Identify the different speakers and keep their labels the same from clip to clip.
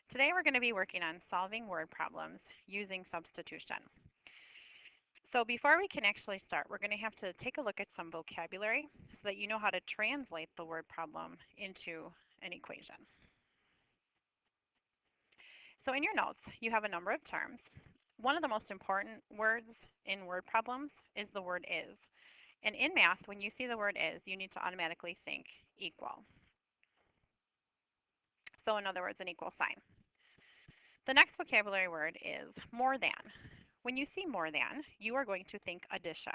Speaker 1: Today we're going to be working on solving word problems using substitution. So before we can actually start, we're going to have to take a look at some vocabulary so that you know how to translate the word problem into an equation. So in your notes, you have a number of terms. One of the most important words in word problems is the word is. And in math, when you see the word is, you need to automatically think equal. So in other words, an equal sign. The next vocabulary word is more than. When you see more than, you are going to think addition.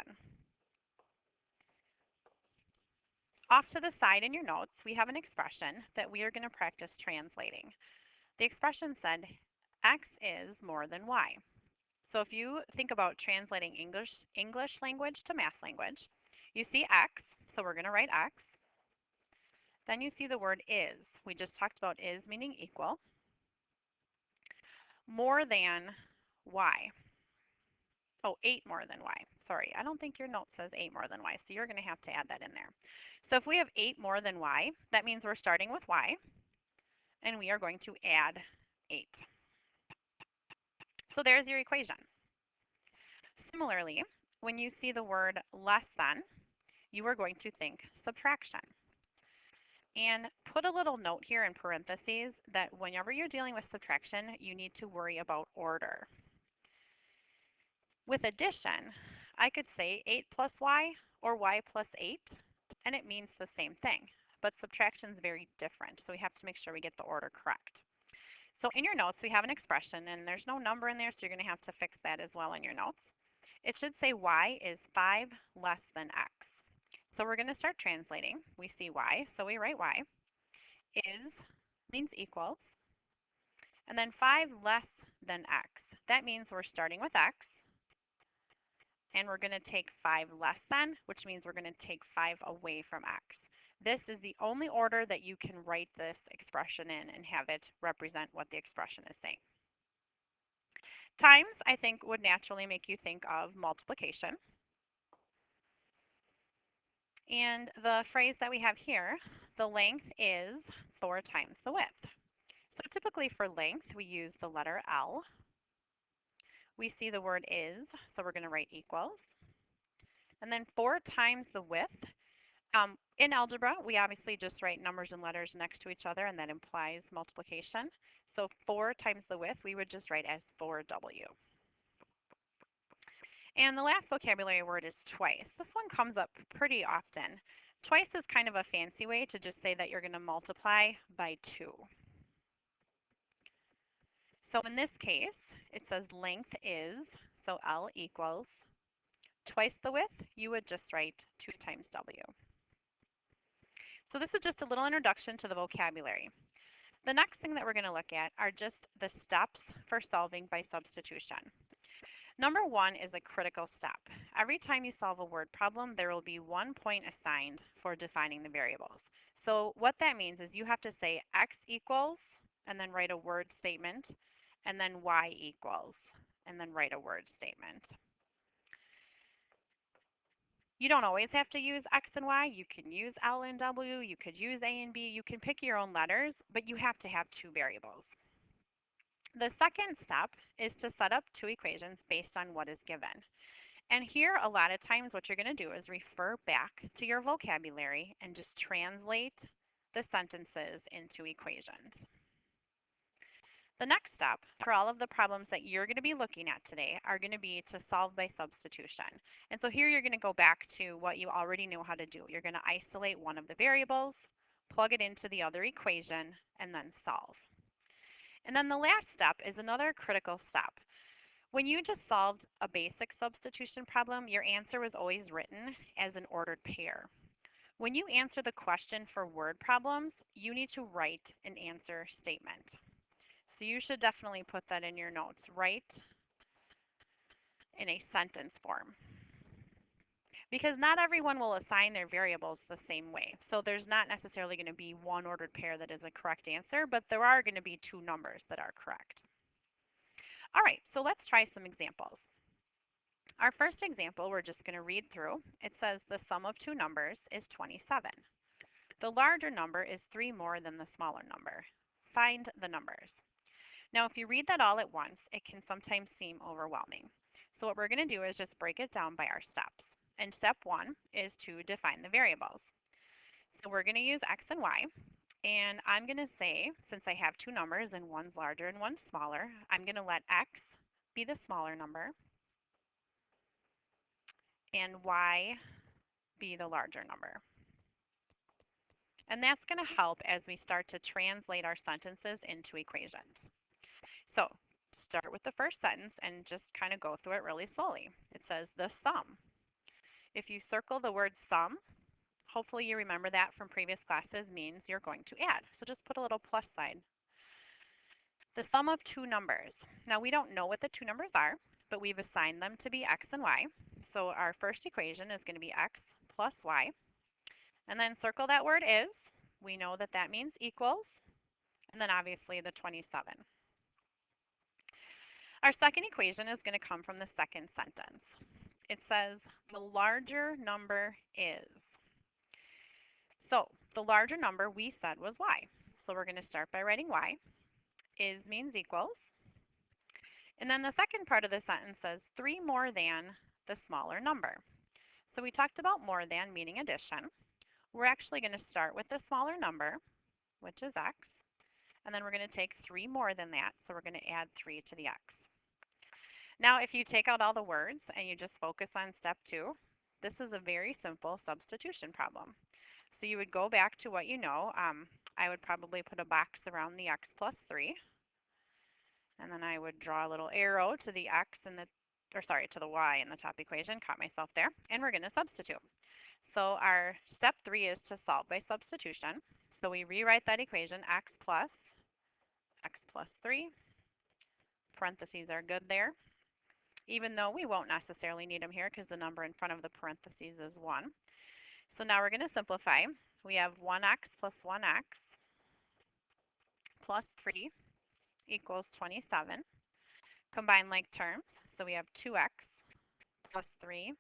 Speaker 1: Off to the side in your notes, we have an expression that we are going to practice translating. The expression said, X is more than Y. So if you think about translating English language to math language, you see X, so we're going to write X. Then you see the word is. We just talked about is meaning equal. More than Y. Oh, 8 more than y. Sorry, I don't think your note says 8 more than y, so you're going to have to add that in there. So if we have 8 more than y, that means we're starting with y, and we are going to add 8. So there's your equation. Similarly, when you see the word less than, you are going to think subtraction. And put a little note here in parentheses that whenever you're dealing with subtraction, you need to worry about order. With addition, I could say 8 plus y or y plus 8, and it means the same thing. But subtraction is very different, so we have to make sure we get the order correct. So in your notes, we have an expression, and there's no number in there, so you're going to have to fix that as well in your notes. It should say y is 5 less than x. So we're going to start translating. We see y, so we write y. Is means equals. And then 5 less than x. That means we're starting with x, and we're going to take 5 less than, which means we're going to take 5 away from x. This is the only order that you can write this expression in and have it represent what the expression is saying. Times, I think, would naturally make you think of multiplication. And the phrase that we have here, the length is 4 times the width. So typically for length, we use the letter L. We see the word is, so we're going to write equals. And then 4 times the width. In algebra, we obviously just write numbers and letters next to each other, and that implies multiplication. So 4 times the width, we would just write as 4W. And the last vocabulary word is twice. This one comes up pretty often. Twice is kind of a fancy way to just say that you're going to multiply by 2. So in this case, it says length is, so L equals twice the width, you would just write 2 times W. So this is just a little introduction to the vocabulary. The next thing that we're going to look at are just the steps for solving by substitution. Number 1 is a critical step. Every time you solve a word problem, there will be 1 point assigned for defining the variables. So what that means is you have to say x equals, and then write a word statement, and then y equals, and then write a word statement. You don't always have to use X and Y. You can use L and W. You could use A and B. You can pick your own letters, but you have to have 2 variables. The second step is to set up 2 equations based on what is given. And here, a lot of times, what you're going to do is refer back to your vocabulary and just translate the sentences into equations. The next step for all of the problems that you're going to be looking at today are going to be to solve by substitution. And so here you're going to go back to what you already know how to do. You're going to isolate one of the variables, plug it into the other equation, and then solve. And then the last step is another critical step. When you just solved a basic substitution problem, your answer was always written as an ordered pair. When you answer the question for word problems, you need to write an answer statement. So you should definitely put that in your notes. Write in a sentence form. Because not everyone will assign their variables the same way. So there's not necessarily going to be one ordered pair that is a correct answer, but there are going to be 2 numbers that are correct. All right, so let's try some examples. Our first example, we're just going to read through. It says the sum of 2 numbers is 27. The larger number is 3 more than the smaller number. Find the numbers. Now, if you read that all at once, it can sometimes seem overwhelming. So what we're going to do is just break it down by our steps. And step one is to define the variables. So we're going to use x and y. And I'm going to say, since I have two numbers and one's larger and one's smaller, I'm going to let x be the smaller number and y be the larger number. And that's going to help as we start to translate our sentences into equations. So start with the first sentence and just kind of go through it really slowly. It says the sum. If you circle the word sum, hopefully you remember that from previous classes means you're going to add. So just put a little plus sign. The sum of two numbers. Now we don't know what the two numbers are, but we've assigned them to be x and y. So our first equation is going to be x plus y. And then circle that word is. We know that that means equals. And then obviously the 27. Our second equation is going to come from the second sentence. It says the larger number is. So the larger number we said was y. So we're going to start by writing y. Is means equals. And then the second part of the sentence says 3 more than the smaller number. So we talked about more than meaning addition. We're actually going to start with the smaller number, which is x. And then we're going to take 3 more than that. So we're going to add 3 to the x. Now, if you take out all the words and you just focus on step 2, this is a very simple substitution problem. So you would go back to what you know. I would probably put a box around the x plus 3. And then I would draw a little arrow to the x and to the y in the top equation. Caught myself there. And we're going to substitute. So our step 3 is to solve by substitution. So we rewrite that equation, x plus 3. Parentheses are good there, even though we won't necessarily need them here because the number in front of the parentheses is 1. So now we're going to simplify. We have 1x plus 1x plus 3 equals 27. Combine like terms. So we have 2x plus 3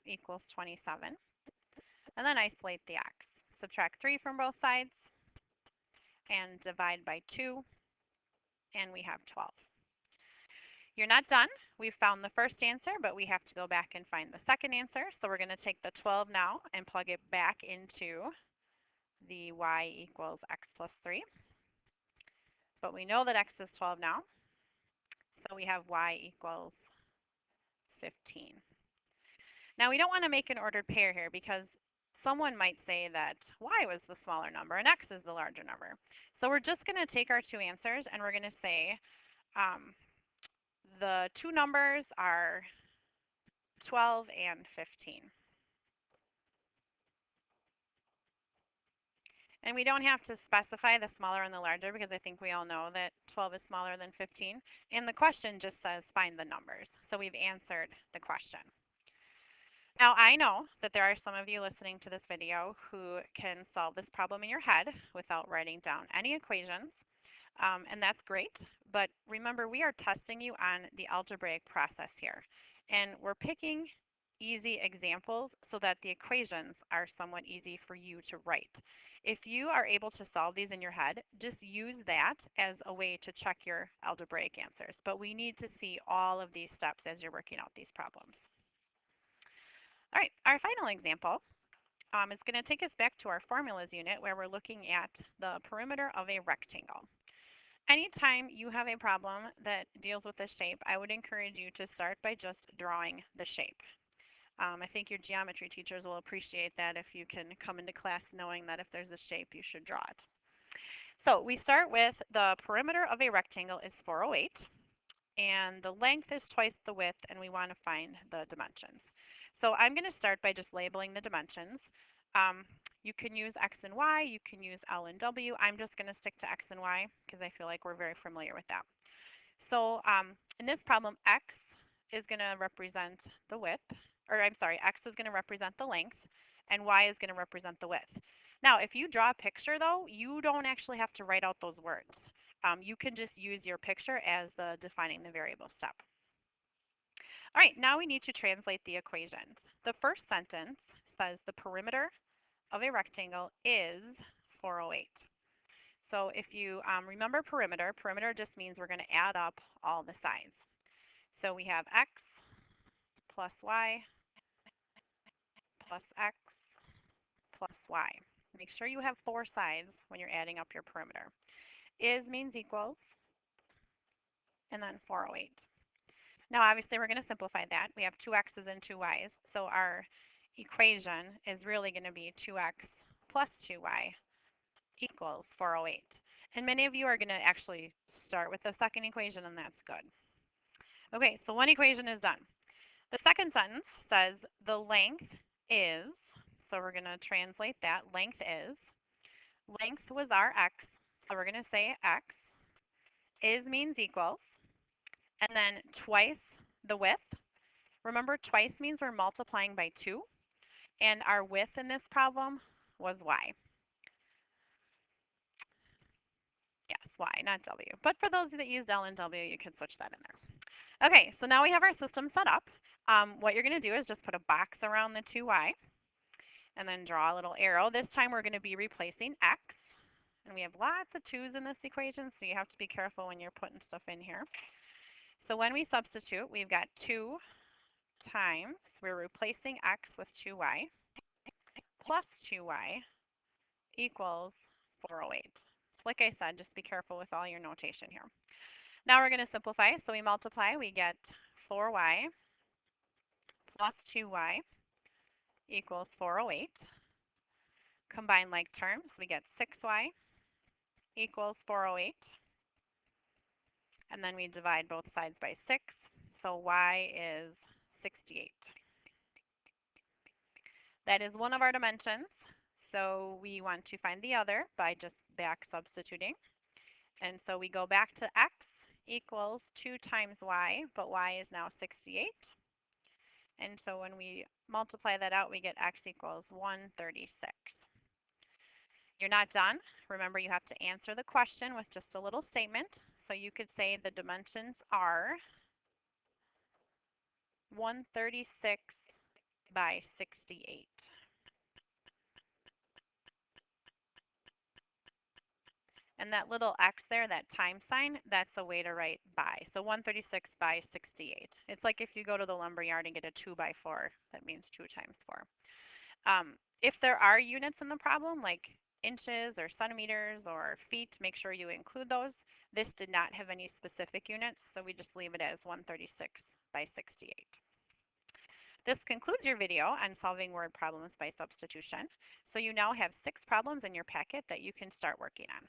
Speaker 1: equals 27. And then isolate the x. Subtract 3 from both sides and divide by 2. And we have 12. You're not done. We've found the first answer, but we have to go back and find the second answer. So we're going to take the 12 now and plug it back into the y equals x plus 3. But we know that x is 12 now. So we have y equals 15. Now we don't want to make an ordered pair here because someone might say that y was the smaller number and x is the larger number. So we're just going to take our two answers and we're going to say the two numbers are 12 and 15. And we don't have to specify the smaller and the larger because I think we all know that 12 is smaller than 15. And the question just says find the numbers. So we've answered the question. Now I know that there are some of you listening to this video who can solve this problem in your head without writing down any equations. And that's great. But remember, we are testing you on the algebraic process here. And we're picking easy examples so that the equations are somewhat easy for you to write. If you are able to solve these in your head, just use that as a way to check your algebraic answers. But we need to see all of these steps as you're working out these problems. All right, our final example is going to take us back to our formulas unit where we're looking at the perimeter of a rectangle. Anytime you have a problem that deals with the shape, I would encourage you to start by just drawing the shape. I think your geometry teachers will appreciate that if you can come into class knowing that if there's a shape, you should draw it. So we start with the perimeter of a rectangle is 408, and the length is twice the width, and we want to find the dimensions. So I'm going to start by just labeling the dimensions. You can use x and y, you can use L and W. I'm just going to stick to x and y because I feel like we're very familiar with that. So in this problem, x is going to represent the width, or I'm sorry, x is going to represent the length, and y is going to represent the width. Now, if you draw a picture, though, you don't actually have to write out those words. You can just use your picture as the defining the variable step. All right, now we need to translate the equations. The first sentence says the perimeter of a rectangle is 408. So if you remember perimeter, perimeter just means we're going to add up all the sides. So we have x plus y plus x plus y. Make sure you have 4 sides when you're adding up your perimeter. Is means equals, and then 408. Now obviously we're going to simplify that. We have 2x's and 2y's, so our equation is really going to be 2x plus 2y equals 408. And many of you are going to actually start with the second equation, and that's good. Okay, so one equation is done. The second sentence says the length is, so we're going to translate that, length was our x, so we're going to say x, is means equals, and then twice the width. Remember, twice means we're multiplying by 2, and our width in this problem was y. Yes, y, not w. But for those that used L and W, you could switch that in there. Okay, so now we have our system set up. What you're going to do is just put a box around the 2y and then draw a little arrow. This time we're going to be replacing x. And we have lots of 2's in this equation, so you have to be careful when you're putting stuff in here. So when we substitute, we've got 2 times, we're replacing x with 2y, plus 2y equals 408. Like I said, just be careful with all your notation here. Now we're going to simplify. So we multiply, we get 4y plus 2y equals 408. Combine like terms, we get 6y equals 408. And then we divide both sides by 6. So y is 68. That is one of our dimensions. So we want to find the other by just back substituting. And so we go back to x equals 2 times y, but y is now 68. And so when we multiply that out, we get x equals 136. You're not done. Remember, you have to answer the question with just a little statement. So you could say the dimensions are 136 by 68. And that little x there, that time sign, that's a way to write by. So 136 by 68. It's like if you go to the lumber yard and get a 2 by 4, that means 2 times 4. If there are units in the problem, like inches or centimeters or feet, make sure you include those. This did not have any specific units, so we just leave it as 136 by 68. This concludes your video on solving word problems by substitution. So you now have 6 problems in your packet that you can start working on.